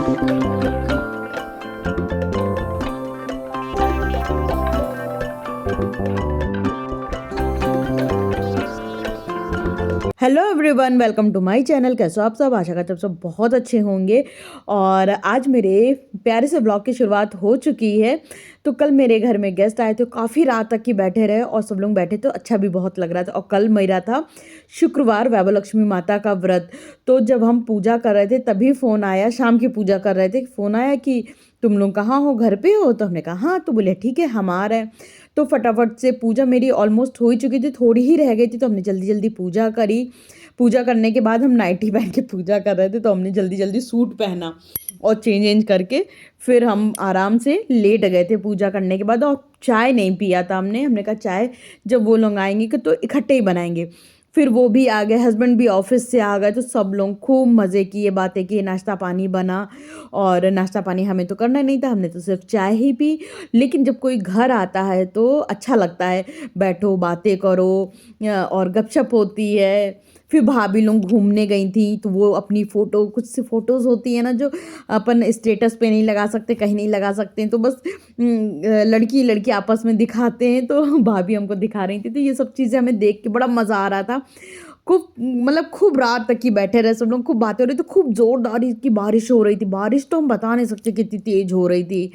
Hello everyone, welcome to my channel. कैसे हो आप सब? आशा करते हैं आप सब बहुत अच्छे होंगे। और आज मेरे प्यारे से ब्लॉग की शुरुआत हो चुकी है। तो कल मेरे घर में गेस्ट आए थे, काफ़ी रात तक की बैठे रहे और सब लोग बैठे तो अच्छा भी बहुत लग रहा था। और कल मेरा था शुक्रवार, वैभव लक्ष्मी माता का व्रत। तो जब हम पूजा कर रहे थे तभी फ़ोन आया, शाम की पूजा कर रहे थे, फ़ोन आया कि तुम लोग कहाँ हो, घर पे हो? तो हमने कहा हाँ। तो बोले ठीक है, हम आ रहे हैं। तो फटाफट से पूजा मेरी ऑलमोस्ट हो ही चुकी थी, थोड़ी ही रह गई थी, तो हमने जल्दी जल्दी पूजा करी। पूजा करने के बाद हम नाइटी पहन के पूजा कर रहे थे, तो हमने जल्दी जल्दी सूट पहना और चेंज करके फिर हम आराम से लेट गए थे पूजा करने के बाद। और चाय नहीं पिया था हमने कहा चाय जब वो लोग आएंगे कि तो इकट्ठे ही बनाएंगे। फिर वो भी आ गए, हस्बैंड भी ऑफिस से आ गए, तो सब लोग खूब मज़े किए, बातें किए, नाश्ता पानी बना। और नाश्ता पानी हमें तो करना नहीं था, हमने तो सिर्फ चाय ही पी। लेकिन जब कोई घर आता है तो अच्छा लगता है, बैठो बातें करो और गपशप होती है। फिर भाभी लोग घूमने गई थी, तो वो अपनी फ़ोटो, कुछ सी फ़ोटोज़ होती है ना जो अपन स्टेटस पे नहीं लगा सकते, कहीं नहीं लगा सकते हैं, तो बस लड़की लड़की आपस में दिखाते हैं, तो भाभी हमको दिखा रही थी। तो ये सब चीज़ें हमें देख के बड़ा मज़ा आ रहा था। खूब मतलब खूब रात तक की बैठे रहे सब लोग, खूब बातें हो रही थी, खूब ज़ोरदार की बारिश हो रही थी। बारिश तो हम बता नहीं सकते कितनी तेज़ हो रही थी।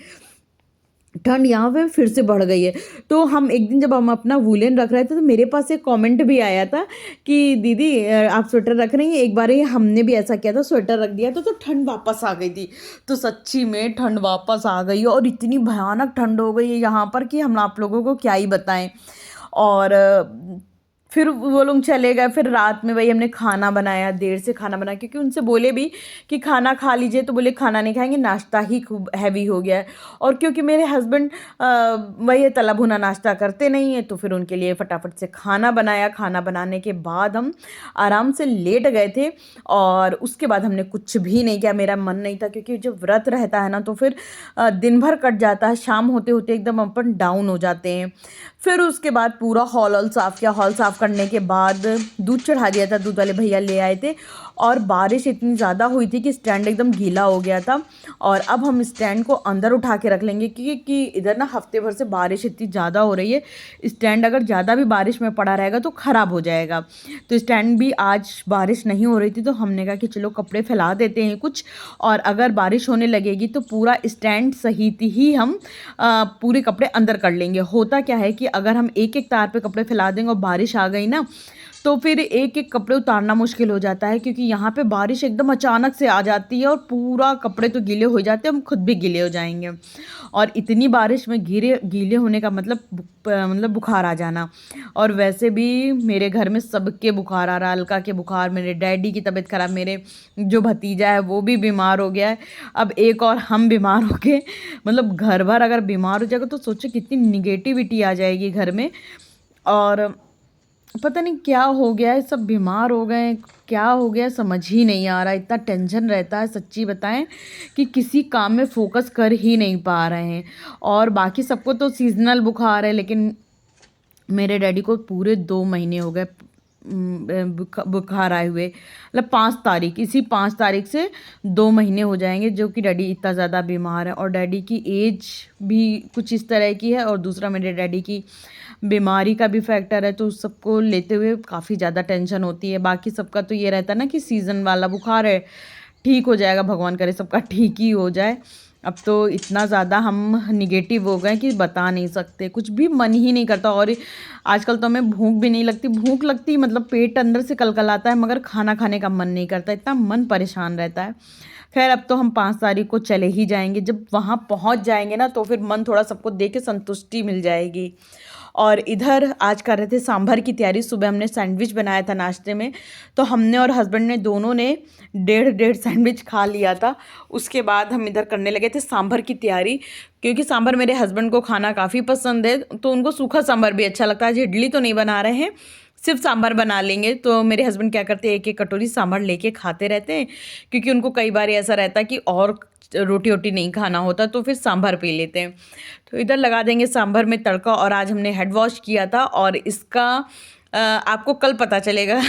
ठंड यहाँ पे फिर से बढ़ गई है। तो हम एक दिन जब हम अपना वूलन रख रहे थे, तो मेरे पास एक कमेंट भी आया था कि दीदी आप स्वेटर रख रही हैं। एक बार ही हमने भी ऐसा किया था, स्वेटर रख दिया था, तो ठंड वापस आ गई थी। तो सच्ची में ठंड वापस आ गई है और इतनी भयानक ठंड हो गई है यहाँ पर कि हम आप लोगों को क्या ही बताएं। और फिर वो लोग चले गए। फिर रात में वही हमने खाना बनाया, देर से खाना बनाया, क्योंकि उनसे बोले भी कि खाना खा लीजिए, तो बोले खाना नहीं खाएंगे, नाश्ता ही खूब हैवी हो गया है। और क्योंकि मेरे हस्बैंड वही तला भुना नाश्ता करते नहीं है, तो फिर उनके लिए फटाफट से खाना बनाया। खाना बनाने के बाद हम आराम से लेट गए थे और उसके बाद हमने कुछ भी नहीं किया। मेरा मन नहीं था, क्योंकि जब व्रत रहता है ना तो फिर दिन भर कट जाता है, शाम होते होते एकदम अपन डाउन हो जाते हैं। फिर उसके बाद पूरा हॉल साफ़ किया। हॉल साफ़ करने के बाद दूध चढ़ा दिया था, दूध वाले भैया ले आए थे। और बारिश इतनी ज़्यादा हुई थी कि स्टैंड एकदम गीला हो गया था। और अब हम स्टैंड को अंदर उठा के रख लेंगे, क्योंकि इधर ना हफ्ते भर से बारिश इतनी ज़्यादा हो रही है। स्टैंड अगर ज़्यादा भी बारिश में पड़ा रहेगा तो ख़राब हो जाएगा। तो स्टैंड भी आज बारिश नहीं हो रही थी, तो हमने कहा कि चलो कपड़े फैला देते हैं कुछ, और अगर बारिश होने लगेगी तो पूरा स्टैंड सहित ही हम पूरे कपड़े अंदर कर लेंगे। होता क्या है कि अगर हम एक एक तार पे कपड़े फैला देंगे और बारिश आ गई ना, तो फिर एक एक कपड़े उतारना मुश्किल हो जाता है, क्योंकि यहाँ पे बारिश एकदम अचानक से आ जाती है और पूरा कपड़े तो गीले हो जाते हैं, हम खुद भी गीले हो जाएंगे। और इतनी बारिश में गीले होने का मतलब बुखार आ जाना। और वैसे भी मेरे घर में सबके बुखार आ रहा है, अलका के बुखार, मेरे डैडी की तबीयत खराब, मेरे जो भतीजा है वो भी बीमार हो गया है, अब एक और हम बीमार हो गए। मतलब घर भर अगर बीमार हो जाएगा तो सोचो कितनी निगेटिविटी आ जाएगी घर में। और पता नहीं क्या हो गया है, सब बीमार हो गए, क्या हो गया समझ ही नहीं आ रहा। इतना टेंशन रहता है सच्ची बताएं कि किसी काम में फोकस कर ही नहीं पा रहे हैं। और बाकी सबको तो सीजनल बुखार है, लेकिन मेरे डैडी को पूरे 2 महीने हो गए बुखार आए हुए। मतलब 5 तारीख, इसी 5 तारीख से 2 महीने हो जाएंगे जो कि डैडी इतना ज़्यादा बीमार है। और डैडी की एज भी कुछ इस तरह की है, और दूसरा मेरे डैडी की बीमारी का भी फैक्टर है, तो सबको लेते हुए काफ़ी ज़्यादा टेंशन होती है। बाकी सबका तो ये रहता है ना कि सीज़न वाला बुखार है, ठीक हो जाएगा, भगवान करे सबका ठीक ही हो जाए। अब तो इतना ज़्यादा हम निगेटिव हो गए कि बता नहीं सकते, कुछ भी मन ही नहीं करता। और आजकल तो हमें भूख भी नहीं लगती, भूख लगती मतलब पेट अंदर से कलकलाता है, मगर खाना खाने का मन नहीं करता, इतना मन परेशान रहता है। खैर अब तो हम 5 तारीख को चले ही जाएंगे। जब वहाँ पहुँच जाएंगे ना तो फिर मन थोड़ा सबको देख के संतुष्टि मिल जाएगी। और इधर आज कर रहे थे सांभर की तैयारी। सुबह हमने सैंडविच बनाया था नाश्ते में, तो हमने और हस्बैंड ने दोनों ने 1.5 सैंडविच खा लिया था। उसके बाद हम इधर करने लगे थे सांभर की तैयारी, क्योंकि सांभर मेरे हस्बैंड को खाना काफ़ी पसंद है, तो उनको सूखा सांभर भी अच्छा लगता है। आज इडली तो नहीं बना रहे हैं, सिर्फ सांभर बना लेंगे। तो मेरे हस्बैंड क्या करते हैं, एक एक कटोरी सांभर लेके खाते रहते हैं, क्योंकि उनको कई बार ऐसा रहता है कि और रोटी वोटी नहीं खाना होता, तो फिर सांभर पी लेते हैं। तो इधर लगा देंगे सांभर में तड़का। और आज हमने हेड वॉश किया था, और इसका आपको कल पता चलेगा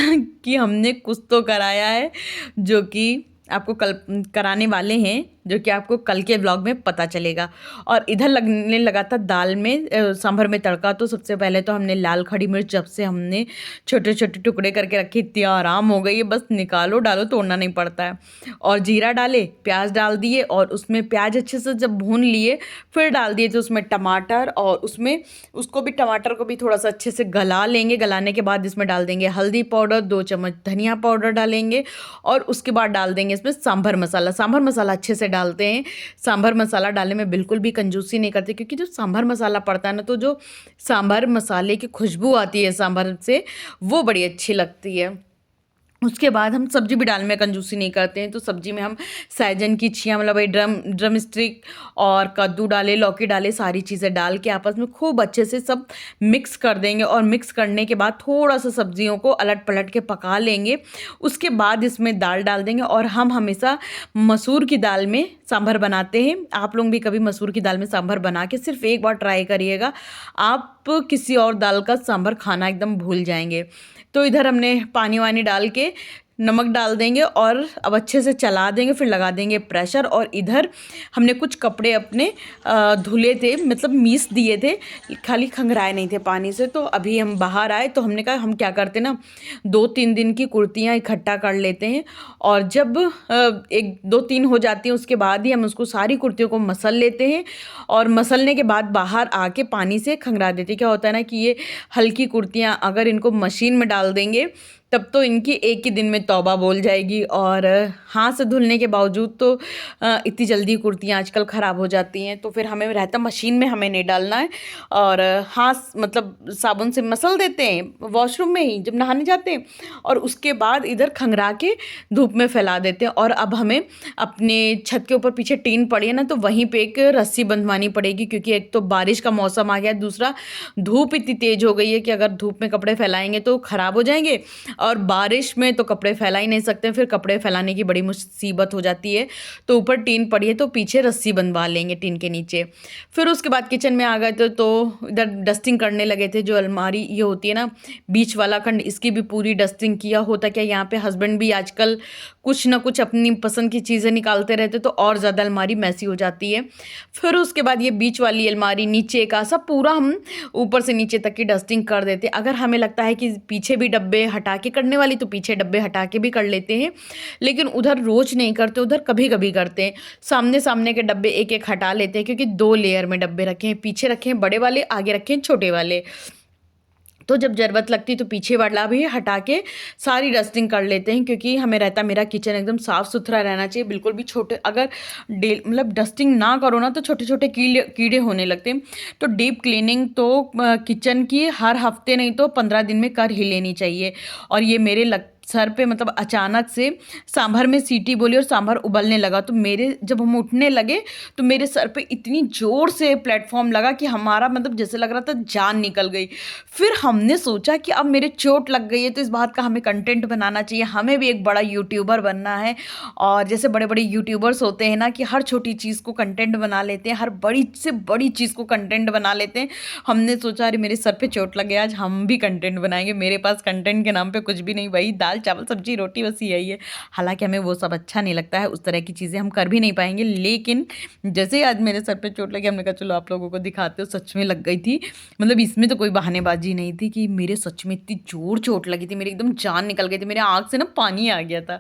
कि हमने कुछ तो कराया है जो कि आपको कल कराने वाले हैं, जो कि आपको कल के व्लॉग में पता चलेगा। और इधर लगने लगा था दाल में सांभर में तड़का। तो सबसे पहले तो हमने लाल खड़ी मिर्च जब से हमने छोटे छोटे टुकड़े करके रखे, इतनी आराम हो गई है, बस निकालो डालो, तोड़ना नहीं पड़ता है। और जीरा डाले, प्याज डाल दिए, और उसमें प्याज अच्छे से जब भून लिए फिर डाल दिए थे उसमें टमाटर, और उसमें उसको भी टमाटर को भी थोड़ा सा अच्छे से गला लेंगे। गलाने के बाद इसमें डाल देंगे हल्दी पाउडर, 2 चम्मच धनिया पाउडर डालेंगे, और उसके बाद डाल देंगे इसमें सांभर मसाला। सांभर मसाला अच्छे से डालते हैं। सांभर मसाला डालने में बिल्कुल भी कंजूसी नहीं करते, क्योंकि जो सांभर मसाला पड़ता है ना, तो जो सांभर मसाले की खुशबू आती है सांभर से, वो बड़ी अच्छी लगती है। उसके बाद हम सब्जी भी डालने में कंजूसी नहीं करते हैं। तो सब्जी में हम सहजन की छिया, मतलब वही ड्रम स्टिक और कद्दू डाले, लौकी डाले, सारी चीज़ें डाल के आपस में खूब अच्छे से सब मिक्स कर देंगे। और मिक्स करने के बाद थोड़ा सा सब्जियों को अलट पलट के पका लेंगे। उसके बाद इसमें दाल डाल देंगे। और हम हमेशा मसूर की दाल में सांभर बनाते हैं। आप लोग भी कभी मसूर की दाल में सांभर बना के सिर्फ एक बार ट्राई करिएगा, आप किसी और दाल का सांभर खाना एकदम भूल जाएंगे। तो इधर हमने पानी वानी डाल के नमक डाल देंगे, और अब अच्छे से चला देंगे, फिर लगा देंगे प्रेशर। और इधर हमने कुछ कपड़े अपने धुले थे, मतलब मीस दिए थे, खाली खंगराए नहीं थे पानी से। तो अभी हम बाहर आए तो हमने कहा हम क्या करते ना, 2-3 दिन की कुर्तियाँ इकट्ठा कर लेते हैं, और जब 1-2-3 हो जाती हैं उसके बाद ही हम उसको सारी कुर्तियों को मसल लेते हैं। और मसलने के बाद बाहर आके पानी से खंगरा देते। क्या होता है ना कि ये हल्की कुर्तियाँ अगर इनको मशीन में डाल देंगे तब तो इनकी एक ही दिन में तौबा बोल जाएगी। और हाथ से धुलने के बावजूद तो इतनी जल्दी कुर्तियाँ आजकल ख़राब हो जाती हैं। तो फिर हमें रहता मशीन में हमें नहीं डालना है, और हाथ मतलब साबुन से मसल देते हैं वॉशरूम में ही जब नहाने जाते हैं, और उसके बाद इधर खंगरा के धूप में फैला देते हैं। और अब हमें अपने छत के ऊपर पीछे टीन पड़ी है ना, तो वहीं पे एक रस्सी बंधवानी पड़ेगी, क्योंकि एक तो बारिश का मौसम आ गया, दूसरा धूप इतनी तेज़ हो गई है कि अगर धूप में कपड़े फैलाएंगे तो ख़राब हो जाएंगे, और बारिश में तो कपड़े फैला ही नहीं सकते, फिर कपड़े फैलाने की बड़ी मुसीबत हो जाती है। तो ऊपर टीन पड़ी है तो पीछे रस्सी बंधवा लेंगे टीन के नीचे। फिर उसके बाद किचन में आ गए तो इधर डस्टिंग करने लगे थे। जो अलमारी ये होती है ना बीच वाला खंड, इसकी भी पूरी डस्टिंग किया। होता क्या, यहाँ पे हस्बैंड भी आजकल कुछ ना कुछ अपनी पसंद की चीज़ें निकालते रहते, तो और ज़्यादा अलमारी मैसी हो जाती है। फिर उसके बाद ये बीच वाली अलमारी, नीचे का सब पूरा हम ऊपर से नीचे तक की डस्टिंग कर देते। अगर हमें लगता है कि पीछे भी डब्बे हटा के करने वाली, तो पीछे डब्बे हटा के भी कर लेते हैं, लेकिन उधर रोज नहीं करते, उधर कभी कभी करते हैं। सामने सामने के डब्बे एक एक हटा लेते हैं, क्योंकि 2 लेयर में डब्बे रखे हैं, पीछे रखे हैं बड़े वाले, आगे रखे हैं छोटे वाले। तो जब ज़रूरत लगती तो पीछे वाला भी हटा के सारी डस्टिंग कर लेते हैं, क्योंकि हमें रहता मेरा किचन एकदम साफ़ सुथरा रहना चाहिए। बिल्कुल भी छोटे अगर मतलब डस्टिंग ना करो ना, तो छोटे छोटे कीड़े होने लगते हैं। तो डीप क्लीनिंग तो किचन की हर हफ्ते नहीं तो 15 दिन में कर ही लेनी चाहिए। और ये मेरे सर पे मतलब अचानक से सांभर में सीटी बोली और सांभर उबलने लगा, तो मेरे जब हम उठने लगे तो मेरे सर पे इतनी ज़ोर से प्लेटफॉर्म लगा कि हमारा मतलब जैसे लग रहा था जान निकल गई। फिर हमने सोचा कि अब मेरे चोट लग गई है, तो इस बात का हमें कंटेंट बनाना चाहिए, हमें भी एक बड़ा यूट्यूबर बनना है। और जैसे बड़े बड़े यूट्यूबर्स होते हैं ना कि हर छोटी चीज़ को कंटेंट बना लेते हैं, हर बड़ी से बड़ी चीज़ को कंटेंट बना लेते हैं। हमने सोचा अरे मेरे सर पे चोट लग गया, आज हम भी कंटेंट बनाएंगे। मेरे पास कंटेंट के नाम पे कुछ भी नहीं, वही दाल चावल सब्जी रोटी, बस यही है। हालांकि हमें वो सब अच्छा नहीं लगता है, उस तरह की चीज़ें हम कर भी नहीं पाएंगे। लेकिन जैसे ही आज मेरे सर पे चोट लगी, हमने कहा चलो आप लोगों को दिखाते हो। सच में लग गई थी, मतलब इसमें तो कोई बहानेबाजी नहीं थी कि मेरे सच में इतनी जोर चोट लगी थी, मेरी एकदम जान निकल गई थी, मेरे आँख से ना पानी आ गया था।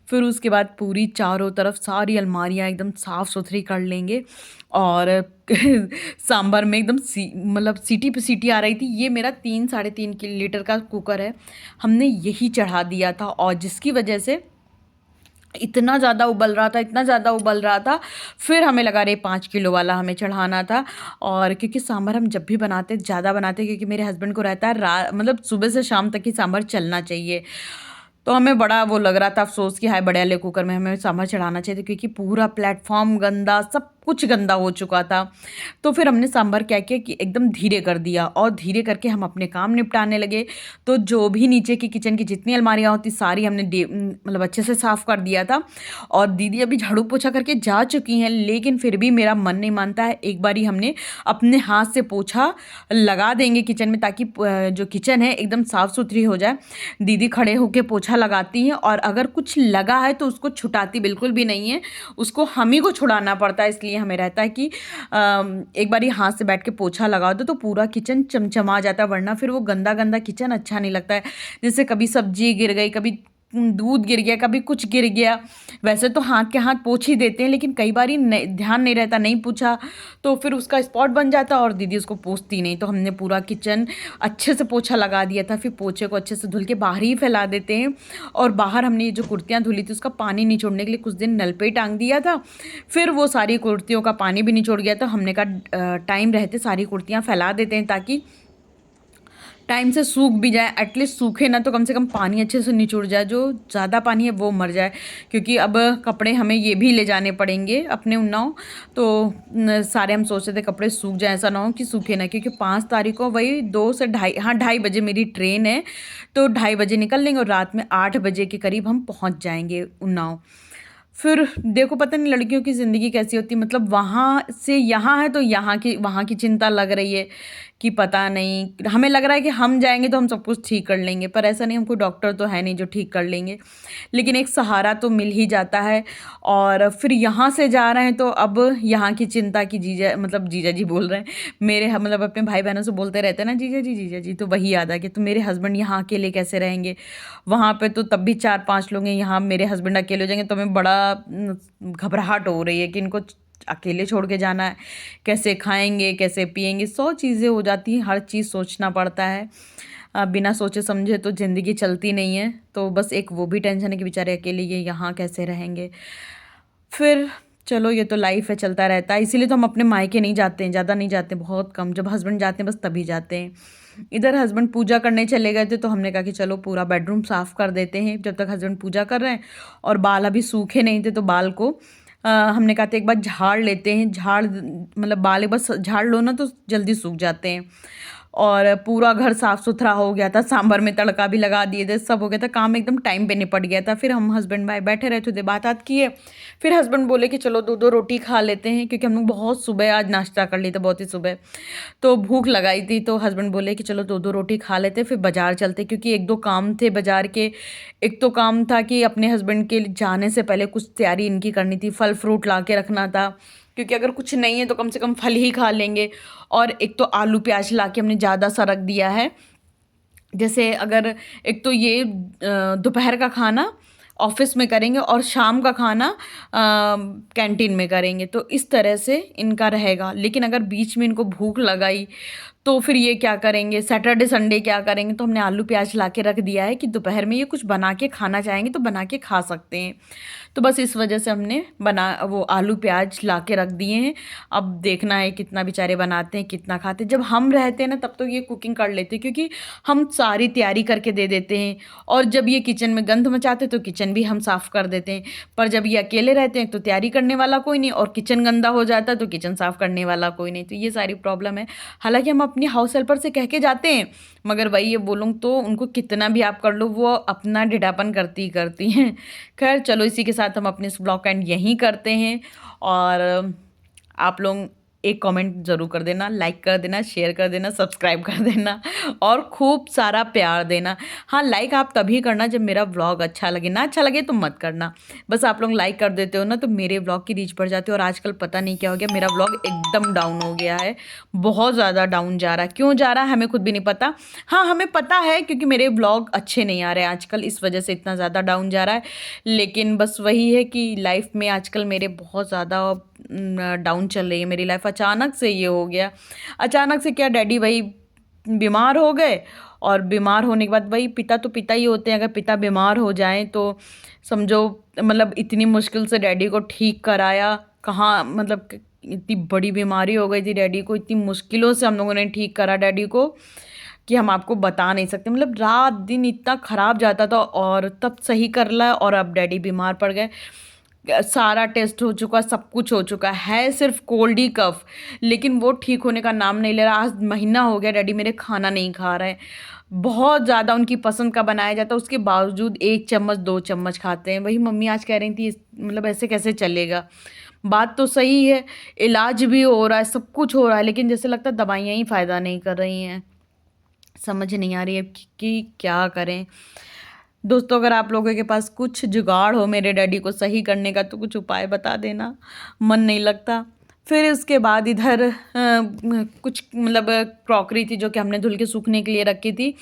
फिर उसके बाद पूरी चारों तरफ सारी अलमारियाँ एकदम साफ़ सुथरी कर लेंगे। और सांभर में एकदम मतलब सीटी पे सीटी आ रही थी। ये मेरा 3-3.5 लीटर का कुकर है, हमने यही चढ़ा दिया था, और जिसकी वजह से इतना ज़्यादा उबल रहा था, इतना ज़्यादा उबल रहा था। फिर हमें लगा रहे 5 किलो वाला हमें चढ़ाना था। और क्योंकि सांभर हम जब भी बनाते ज़्यादा बनाते, क्योंकि मेरे हस्बैंड को रहता है मतलब सुबह से शाम तक ही सांभर चलना चाहिए। तो हमें बड़ा वो लग रहा था अफसोस कि हाय बड़े वाले कुकर में हमें सांभर चढ़ाना चाहिए था, क्योंकि पूरा प्लेटफॉर्म गंदा सब कुछ गंदा हो चुका था। तो फिर हमने सांभर क्या किया कि एकदम धीरे कर दिया और धीरे करके हम अपने काम निपटाने लगे। तो जो भी नीचे की किचन की जितनी अलमारियाँ होती सारी हमने मतलब अच्छे से साफ़ कर दिया था। और दीदी अभी झाड़ू पोछा करके जा चुकी हैं, लेकिन फिर भी मेरा मन नहीं मानता है। एक बारी हमने अपने हाथ से पोछा लगा देंगे किचन में, ताकि जो किचन है एकदम साफ़ सुथरी हो जाए। दीदी खड़े होके पोछा लगाती हैं और अगर कुछ लगा है तो उसको छुटाती बिल्कुल भी नहीं है, उसको हम ही को छुड़ाना पड़ता है। इसलिए हमें रहता है कि एक बारी हाथ से बैठ के पोछा लगा दो तो पूरा किचन चमचमा जाता है, वरना फिर वो गंदा गंदा किचन अच्छा नहीं लगता है। जैसे कभी सब्जी गिर गई, कभी दूध गिर गया, कभी कुछ गिर गया। वैसे तो हाथ के हाथ पोंछ ही देते हैं, लेकिन कई बार ध्यान नहीं रहता, नहीं पूछा तो फिर उसका स्पॉट बन जाता और दीदी उसको पोंछती नहीं। तो हमने पूरा किचन अच्छे से पोछा लगा दिया था। फिर पोछे को अच्छे से धुल के बाहर ही फैला देते हैं। और बाहर हमने ये जो कुर्तियाँ धुली थी उसका पानी निचोड़ने के लिए कुछ दिन नल पे ही टांग दिया था। फिर वो सारी कुर्तियों का पानी भी निचोड़ गया। तो हमने कहा टाइम रहते सारी कुर्तियाँ फैला देते हैं, ताकि टाइम से सूख भी जाए। एटलीस्ट सूखे ना तो कम से कम पानी अच्छे से निचुड़ जाए, जो ज़्यादा पानी है वो मर जाए। क्योंकि अब कपड़े हमें ये भी ले जाने पड़ेंगे अपने उन्नाव, तो सारे हम सोचते थे कपड़े सूख जाए, ऐसा ना हो कि सूखे ना। क्योंकि 5 तारीख को वही 2 से ढाई, हाँ 2:30 बजे मेरी ट्रेन है। तो 2:30 बजे निकल लेंगे और रात में 8 बजे के करीब हम पहुँच जाएंगे उन्नाव। फिर देखो पता नहीं लड़कियों की ज़िंदगी कैसी होती है, मतलब वहाँ से यहाँ है तो यहाँ की वहाँ की चिंता लग रही है कि पता नहीं, हमें लग रहा है कि हम जाएंगे तो हम सब कुछ ठीक कर लेंगे, पर ऐसा नहीं, हम कोई डॉक्टर तो है नहीं जो ठीक कर लेंगे। लेकिन एक सहारा तो मिल ही जाता है। और फिर यहाँ से जा रहे हैं तो अब यहाँ की चिंता की जीजा, मतलब जीजा जी बोल रहे हैं मेरे, मतलब अपने भाई बहनों से बोलते रहते हैं ना जीजा जी, तो वही याद आ गया। तो मेरे हस्बैंड यहाँ अकेले कैसे रहेंगे, वहाँ पे तो तब भी 4-5 लोग हैं, यहाँ मेरे हस्बैंड अकेले हो जाएंगे तो हमें बड़ा घबराहट हो रही है कि इनको अकेले छोड़ के जाना है, कैसे खाएंगे कैसे पिएंगे, 100 चीज़ें हो जाती हैं, हर चीज़ सोचना पड़ता है। बिना सोचे समझे तो ज़िंदगी चलती नहीं है। तो बस एक वो भी टेंशन है कि बेचारे अकेले ये यहाँ कैसे रहेंगे। फिर चलो ये तो लाइफ है, चलता रहता है। इसीलिए तो हम अपने मायके नहीं जाते हैं, ज़्यादा नहीं जाते, बहुत कम। जब हस्बैंड जाते हैं बस तभी जाते हैं। इधर हस्बैंड पूजा करने चले गए थे तो हमने कहा कि चलो पूरा बेडरूम साफ़ कर देते हैं जब तक हस्बैंड पूजा कर रहे हैं। और बाल अभी सूखे नहीं थे तो बाल को हमने कहा था एक बार झाड़ लेते हैं, झाड़ मतलब बाल एक बार झाड़ लो ना तो जल्दी सूख जाते हैं। और पूरा घर साफ़ सुथरा हो गया था, सांभर में तड़का भी लगा दिए थे, सब हो गया था, काम एकदम टाइम पे निपट गया था। फिर हम हस्बैंड भाई बैठे रहे थे, बात किए। फिर हस्बैंड बोले कि चलो 2-2 रोटी खा लेते हैं, क्योंकि हम लोग बहुत सुबह आज नाश्ता कर लिए थे, बहुत ही सुबह, तो भूख लगाई थी। तो हस्बैंड बोले कि चलो 2-2 रोटी खा लेते, फिर बाज़ार चलते, क्योंकि 1-2 काम थे बाज़ार के। एक तो काम था कि अपने हस्बैंड के जाने से पहले कुछ तैयारी इनकी करनी थी, फल फ्रूट ला के रखना था, क्योंकि अगर कुछ नहीं है तो कम से कम फल ही खा लेंगे। और एक तो आलू प्याज ला के हमने ज़्यादा सा रख दिया है। जैसे अगर एक तो ये दोपहर का खाना ऑफिस में करेंगे और शाम का खाना कैंटीन में करेंगे, तो इस तरह से इनका रहेगा। लेकिन अगर बीच में इनको भूख लगाई तो फिर ये क्या करेंगे, सैटरडे संडे क्या करेंगे। तो हमने आलू प्याज ला के रख दिया है कि दोपहर में ये कुछ बना के खाना चाहेंगे तो बना के खा सकते हैं। तो बस इस वजह से हमने वो आलू प्याज ला के रख दिए हैं। अब देखना है कितना बेचारे बनाते हैं, कितना खाते हैं। जब हम रहते हैं ना तब तो ये कुकिंग कर लेते हैं, क्योंकि हम सारी तैयारी करके दे देते हैं। और जब ये किचन में गंद मचाते तो किचन भी हम साफ़ कर देते हैं। पर जब ये अकेले रहते हैं तो तैयारी करने वाला कोई नहीं, और किचन गंदा हो जाता है तो किचन साफ़ करने वाला कोई नहीं। तो ये सारी प्रॉब्लम है। हालांकि हम अपनी हाउस हेल्पर से कह के जाते हैं, मगर वही ये बोलूँ तो उनको कितना भी आप कर लो वो अपना ढिठापन करती ही करती हैं। खैर चलो, इसी के साथ हम अपने इस ब्लॉग का एंड यहीं करते हैं। और आप लोग एक कमेंट ज़रूर कर देना, लाइक कर देना, शेयर कर देना, सब्सक्राइब कर देना और खूब सारा प्यार देना। हाँ, लाइक आप तभी करना जब मेरा व्लॉग अच्छा लगे, ना अच्छा लगे तो मत करना। बस आप लोग लाइक कर देते हो ना तो मेरे व्लॉग की रीच बढ़ जाती है। और आजकल पता नहीं क्या हो गया, मेरा व्लॉग एकदम डाउन हो गया है, बहुत ज़्यादा डाउन जा रहा है। क्यों जा रहा है हमें खुद भी नहीं पता। हाँ, हमें पता है क्योंकि मेरे व्लॉग अच्छे नहीं आ रहे हैं आजकल, इस वजह से इतना ज़्यादा डाउन जा रहा है। लेकिन बस वही है कि लाइफ में आजकल मेरे बहुत ज़्यादा डाउन चल रही है मेरी लाइफ। अचानक से ये हो गया, अचानक से क्या, डैडी वही बीमार हो गए। और बीमार होने के बाद वही, पिता तो पिता ही होते हैं, अगर पिता बीमार हो जाएं तो समझो, मतलब इतनी मुश्किल से डैडी को ठीक कराया। कहाँ, मतलब इतनी बड़ी बीमारी हो गई थी डैडी को, इतनी मुश्किलों से हम लोगों ने ठीक करा डैडी को कि हम आपको बता नहीं सकते। मतलब रात दिन इतना ख़राब जाता था और तब सही कर ला, और अब डैडी बीमार पड़ गए। सारा टेस्ट हो चुका, सब कुछ हो चुका है, सिर्फ कोल्ड ही कफ, लेकिन वो ठीक होने का नाम नहीं ले रहा। आज महीना हो गया डैडी मेरे खाना नहीं खा रहे हैं। बहुत ज़्यादा उनकी पसंद का बनाया जाता है, उसके बावजूद 1 चम्मच 2 चम्मच खाते हैं। वही मम्मी आज कह रही थी मतलब ऐसे कैसे चलेगा। बात तो सही है, इलाज भी हो रहा है, सब कुछ हो रहा है, लेकिन जैसे लगता है दवाइयाँ ही फ़ायदा नहीं कर रही हैं। समझ नहीं आ रही है कि क्या करें। दोस्तों, अगर आप लोगों के पास कुछ जुगाड़ हो मेरे डैडी को सही करने का तो कुछ उपाय बता देना, मन नहीं लगता। फिर उसके बाद इधर कुछ मतलब क्रॉकरी थी जो कि हमने धुल के सूखने के लिए रखी थी,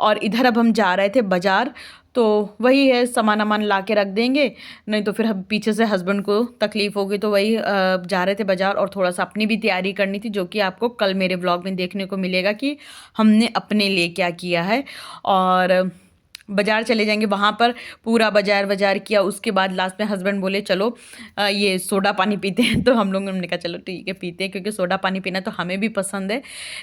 और इधर अब हम जा रहे थे बाज़ार। तो वही है, सामान वामान ला के रख देंगे, नहीं तो फिर हम पीछे से हस्बैंड को तकलीफ़ होगी। तो वही जा रहे थे बाज़ार, और थोड़ा सा अपनी भी तैयारी करनी थी, जो कि आपको कल मेरे व्लॉग में देखने को मिलेगा कि हमने अपने लिए क्या किया है। और बाज़ार चले जाएंगे, वहाँ पर पूरा बाज़ार किया। उसके बाद लास्ट में हस्बैंड बोले चलो ये सोडा पानी पीते हैं। तो हम लोगों ने कहा चलो ठीक है पीते हैं, क्योंकि सोडा पानी पीना तो हमें भी पसंद है,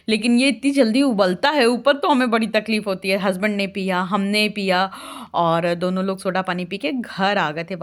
लेकिन ये इतनी जल्दी उबलता है ऊपर, तो हमें बड़ी तकलीफ़ होती है। हस्बैंड ने पिया, हमने पिया, और दोनों लोग सोडा पानी पी के घर आ गए थे।